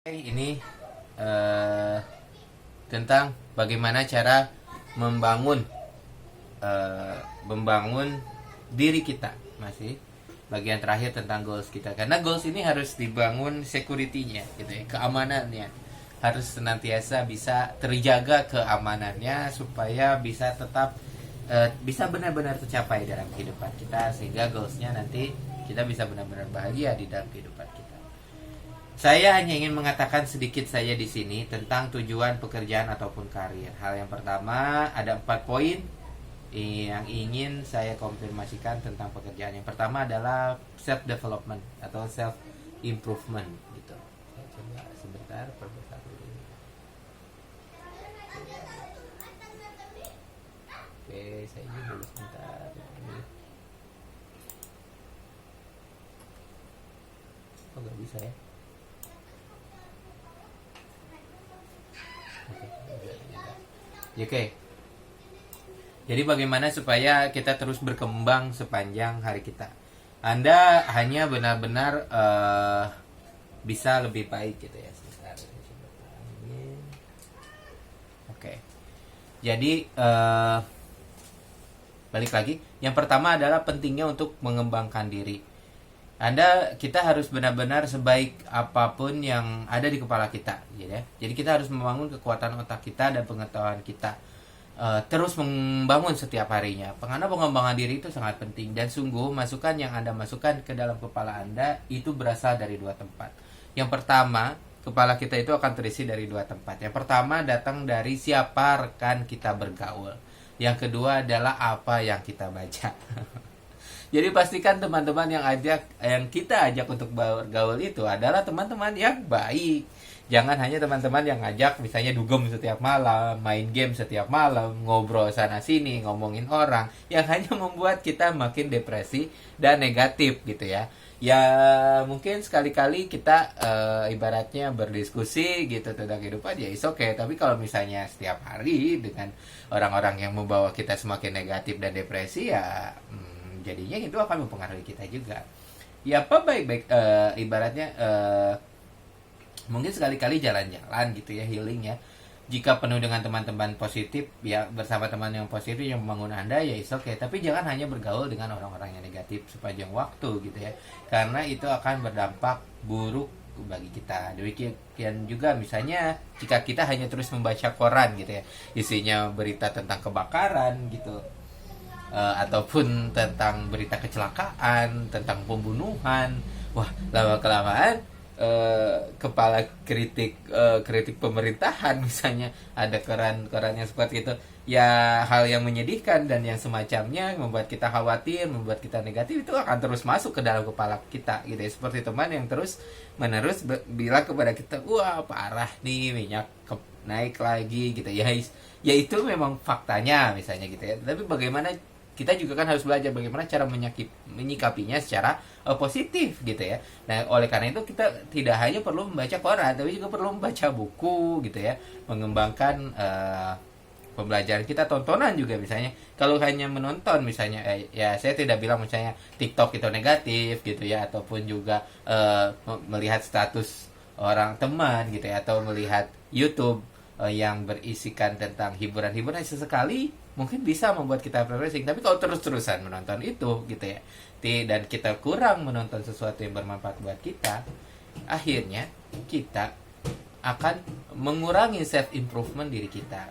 Ini eh, tentang bagaimana cara membangun membangun diri kita. Masih bagian terakhir tentang goals kita, karena goals ini harus dibangun security-nya gitu ya, keamanannya harus senantiasa bisa terjaga, keamanannya supaya bisa tetap bisa benar-benar tercapai dalam kehidupan kita, sehingga goalsnya nanti kita bisa benar-benar bahagia di dalam kehidupan kita. Saya hanya ingin mengatakan sedikit saja di sini tentang tujuan pekerjaan ataupun karir. Hal yang pertama, ada 4 poin yang ingin saya konfirmasikan tentang pekerjaan. Yang pertama adalah self development atau self improvement gitu. Saya coba sebentar perbesar dulu. Oke, saya ingin dulu sebentar. Oh, nggak bisa ya? Oke. Jadi bagaimana supaya kita terus berkembang sepanjang hari kita? Anda hanya benar-benar bisa lebih baik gitu ya. Oke. Jadi balik lagi. Yang pertama adalah pentingnya untuk mengembangkan diri. Kita harus benar-benar sebaik apapun yang ada di kepala kita, gitu ya. Jadi kita harus membangun kekuatan otak kita dan pengetahuan kita, terus membangun setiap harinya. Karena pengembangan diri itu sangat penting, dan sungguh masukan yang Anda masukkan ke dalam kepala Anda itu berasal dari 2 tempat. Yang pertama, kepala kita itu akan terisi dari 2 tempat. Yang pertama datang dari siapa rekan kita bergaul. Yang kedua adalah apa yang kita baca. Jadi pastikan teman-teman yang kita ajak untuk bergaul itu adalah teman-teman yang baik. Jangan hanya teman-teman yang ngajak misalnya dugem setiap malam, main game setiap malam, ngobrol sana sini, ngomongin orang, yang hanya membuat kita makin depresi dan negatif gitu ya. Ya mungkin sekali-kali kita ibaratnya berdiskusi gitu tentang kehidupan, ya is okay. Tapi kalau misalnya setiap hari dengan orang-orang yang membawa kita semakin negatif dan depresi, ya jadinya itu akan mempengaruhi kita juga. Ya apa baik-baik ibaratnya mungkin sekali-kali jalan-jalan gitu ya, healing ya. Jika penuh dengan teman-teman positif, ya bersama teman yang positif yang membangun Anda, ya is okay. Tapi jangan hanya bergaul dengan orang-orang yang negatif sepanjang waktu gitu ya, karena itu akan berdampak buruk bagi kita. Demikian juga misalnya jika kita hanya terus membaca koran gitu ya, isinya berita tentang kebakaran gitu, ataupun tentang berita kecelakaan, tentang pembunuhan. Wah, lama kelamaan kepala kritik pemerintahan misalnya ada koran yang seperti itu, ya hal yang menyedihkan dan yang semacamnya membuat kita khawatir, membuat kita negatif, itu akan terus masuk ke dalam kepala kita gitu ya. Seperti teman yang terus menerus bilang kepada kita, wah parah nih minyak naik lagi gitu ya. Ya itu memang faktanya misalnya gitu ya. Tapi bagaimana kita juga kan harus belajar bagaimana cara menyikapinya secara positif gitu ya. Nah, oleh karena itu kita tidak hanya perlu membaca koran, tapi juga perlu membaca buku gitu ya, mengembangkan pembelajaran kita. Tontonan juga misalnya, kalau hanya menonton misalnya, ya saya tidak bilang misalnya TikTok itu negatif gitu ya, ataupun juga melihat status orang teman gitu ya, atau melihat YouTube yang berisikan tentang hiburan-hiburan, sesekali mungkin bisa membuat kita refreshing. Tapi kalau terus-terusan menonton itu gitu ya, dan kita kurang menonton sesuatu yang bermanfaat buat kita, akhirnya kita akan mengurangi self improvement diri kita.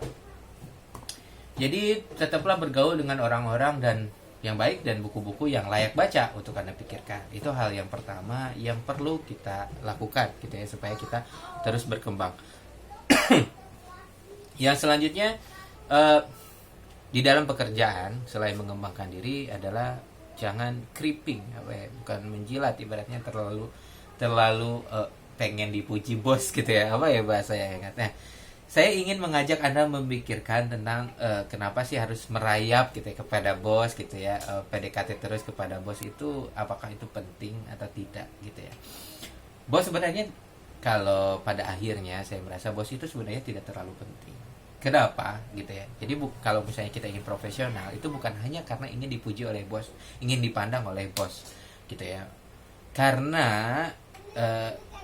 Jadi tetaplah bergaul dengan orang-orang dan yang baik dan buku-buku yang layak baca untuk Anda pikirkan. Itu hal yang pertama yang perlu kita lakukan gitu ya, supaya kita terus berkembang. Yang selanjutnya di dalam pekerjaan, selain mengembangkan diri, adalah jangan creeping, bukan menjilat, ibaratnya terlalu pengen dipuji bos gitu ya, apa ya bahasa yang ingatnya. Saya ingin mengajak Anda memikirkan tentang kenapa sih harus merayap gitu ya kepada bos gitu ya, PDKT terus kepada bos itu, apakah itu penting atau tidak gitu ya. Bos sebenarnya, kalau pada akhirnya saya merasa bos itu sebenarnya tidak terlalu penting. Kenapa gitu ya? Jadi kalau misalnya kita ingin profesional, itu bukan hanya karena ingin dipuji oleh bos, ingin dipandang oleh bos gitu ya. Karena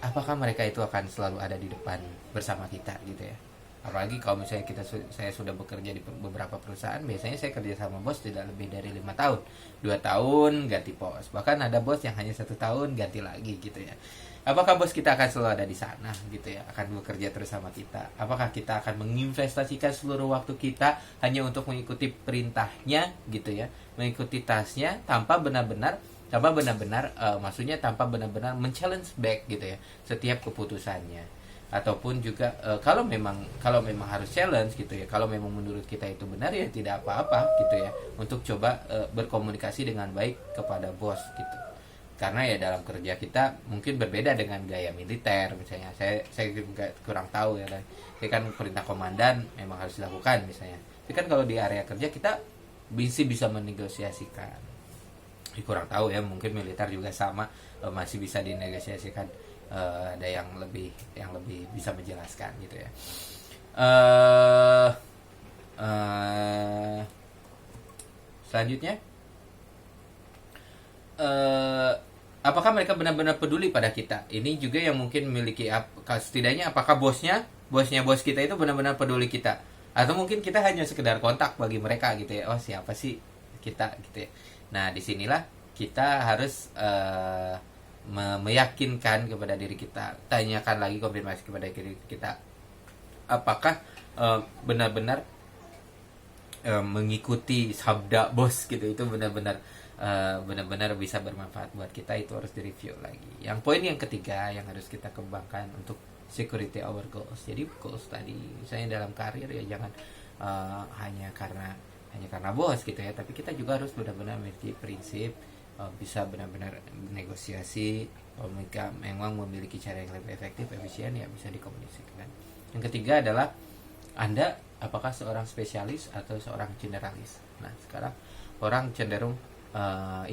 apakah mereka itu akan selalu ada di depan bersama kita gitu ya. Apalagi kalau misalnya saya sudah bekerja di beberapa perusahaan, biasanya saya kerja sama bos tidak lebih dari 5 tahun, 2 tahun ganti bos, bahkan ada bos yang hanya 1 tahun ganti lagi gitu ya. Apakah bos kita akan selalu ada di sana gitu ya, akan bekerja terus sama kita? Apakah kita akan menginvestasikan seluruh waktu kita hanya untuk mengikuti perintahnya gitu ya, mengikuti tasnya tanpa benar-benar maksudnya tanpa benar-benar men-challenge back gitu ya setiap keputusannya? Ataupun juga kalau memang harus challenge gitu ya, kalau memang menurut kita itu benar, ya tidak apa-apa gitu ya untuk coba berkomunikasi dengan baik kepada bos gitu. Karena ya dalam kerja kita mungkin berbeda dengan gaya militer misalnya. Saya juga kurang tahu ya, saya kan perintah komandan memang harus dilakukan misalnya. Tapi kan kalau di area kerja kita bisa menegosiasikan. Kurang tahu ya, mungkin militer juga sama, masih bisa dinegosiasikan. Ada yang lebih bisa menjelaskan gitu ya. Selanjutnya, apakah mereka benar-benar peduli pada kita? Ini juga yang mungkin memiliki, setidaknya apakah bos kita itu benar-benar peduli kita, atau mungkin kita hanya sekedar kontak bagi mereka gitu ya. Oh, siapa sih kita gitu ya. Nah, disinilah kita harus meyakinkan kepada diri kita, tanyakan lagi, konfirmasi kepada diri kita, apakah benar-benar mengikuti sabda bos gitu itu benar-benar bisa bermanfaat buat kita. Itu harus direview lagi. Yang poin yang ketiga yang harus kita kembangkan untuk security our goals. Jadi goals tadi misalnya dalam karir ya jangan hanya karena bos gitu ya, tapi kita juga harus benar-benar memiliki prinsip, bisa benar-benar negosiasi, memang memiliki cara yang lebih efektif, efisien, ya bisa dikomunikasikan. Yang ketiga adalah Anda apakah seorang spesialis atau seorang generalis. Nah, sekarang orang cenderung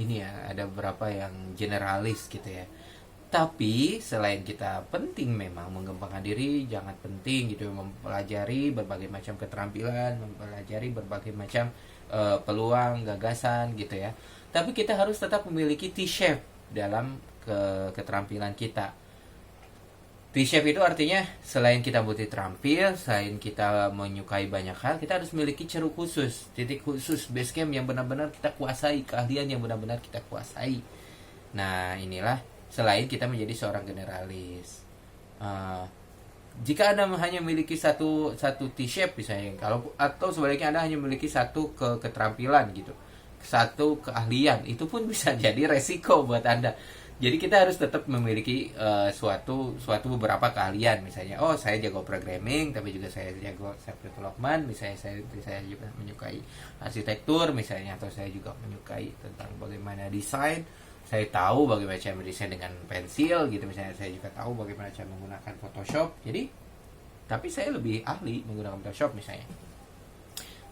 ini ya, ada beberapa yang generalis gitu ya. Tapi selain kita penting memang mengembangkan diri, jangan penting gitu mempelajari berbagai macam keterampilan, mempelajari berbagai macam peluang, gagasan gitu ya. Tapi kita harus tetap memiliki T-shape dalam keterampilan kita. T-shape itu artinya selain kita butuh terampil, selain kita menyukai banyak hal, kita harus memiliki ceruk khusus, titik khusus, base camp yang benar-benar kita kuasai, keahlian yang benar-benar kita kuasai. Nah, inilah selain kita menjadi seorang generalis. Jika Anda hanya memiliki satu T-shape misalnya, atau sebaliknya Anda hanya memiliki satu keterampilan gitu, satu keahlian, itu pun bisa jadi resiko buat Anda. Jadi kita harus tetap memiliki suatu beberapa keahlian. Misalnya, oh saya jago programming, tapi juga saya jago self development. Misalnya saya juga menyukai arsitektur misalnya, atau saya juga menyukai tentang bagaimana desain. Saya tahu bagaimana cara mendesain dengan pensil gitu misalnya. Saya juga tahu bagaimana cara menggunakan Photoshop. Jadi, tapi saya lebih ahli menggunakan Photoshop misalnya.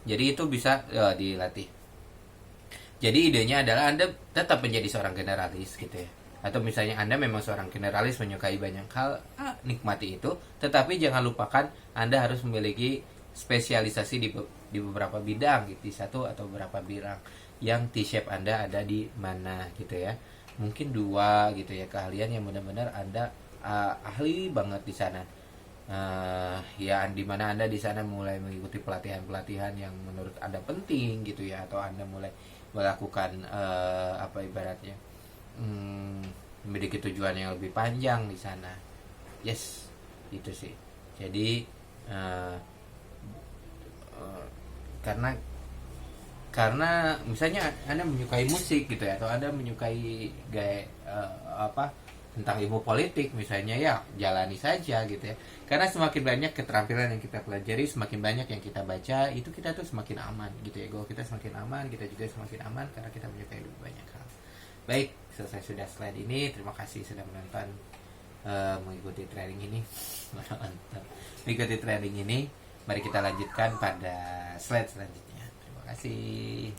Jadi itu bisa dilatih. Jadi idenya adalah Anda tetap menjadi seorang generalis gitu ya. Atau misalnya Anda memang seorang generalis, menyukai banyak hal, nikmati itu. Tetapi jangan lupakan Anda harus memiliki spesialisasi di beberapa bidang gitu, di satu atau beberapa bidang yang T-shape Anda ada di mana gitu ya. Mungkin 2 gitu ya, keahlian yang benar-benar Anda ahli banget di sana. Ya di mana Anda di sana mulai mengikuti pelatihan-pelatihan yang menurut Anda penting gitu ya, atau Anda mulai melakukan ibaratnya memiliki tujuan yang lebih panjang di sana. Yes, itu sih. Jadi karena misalnya Anda menyukai musik gitu ya, atau Anda menyukai gaya tentang ilmu politik misalnya, ya jalani saja gitu ya. Karena semakin banyak keterampilan yang kita pelajari, semakin banyak yang kita baca, itu kita tuh semakin aman gitu ya. Goal kita semakin aman, kita juga semakin aman karena kita menyukai lebih banyak hal. Baik, selesai sudah slide ini. Terima kasih sudah menonton, mengikuti training ini. Mengikuti training ini. Mari kita lanjutkan pada slide selanjutnya. Terima kasih.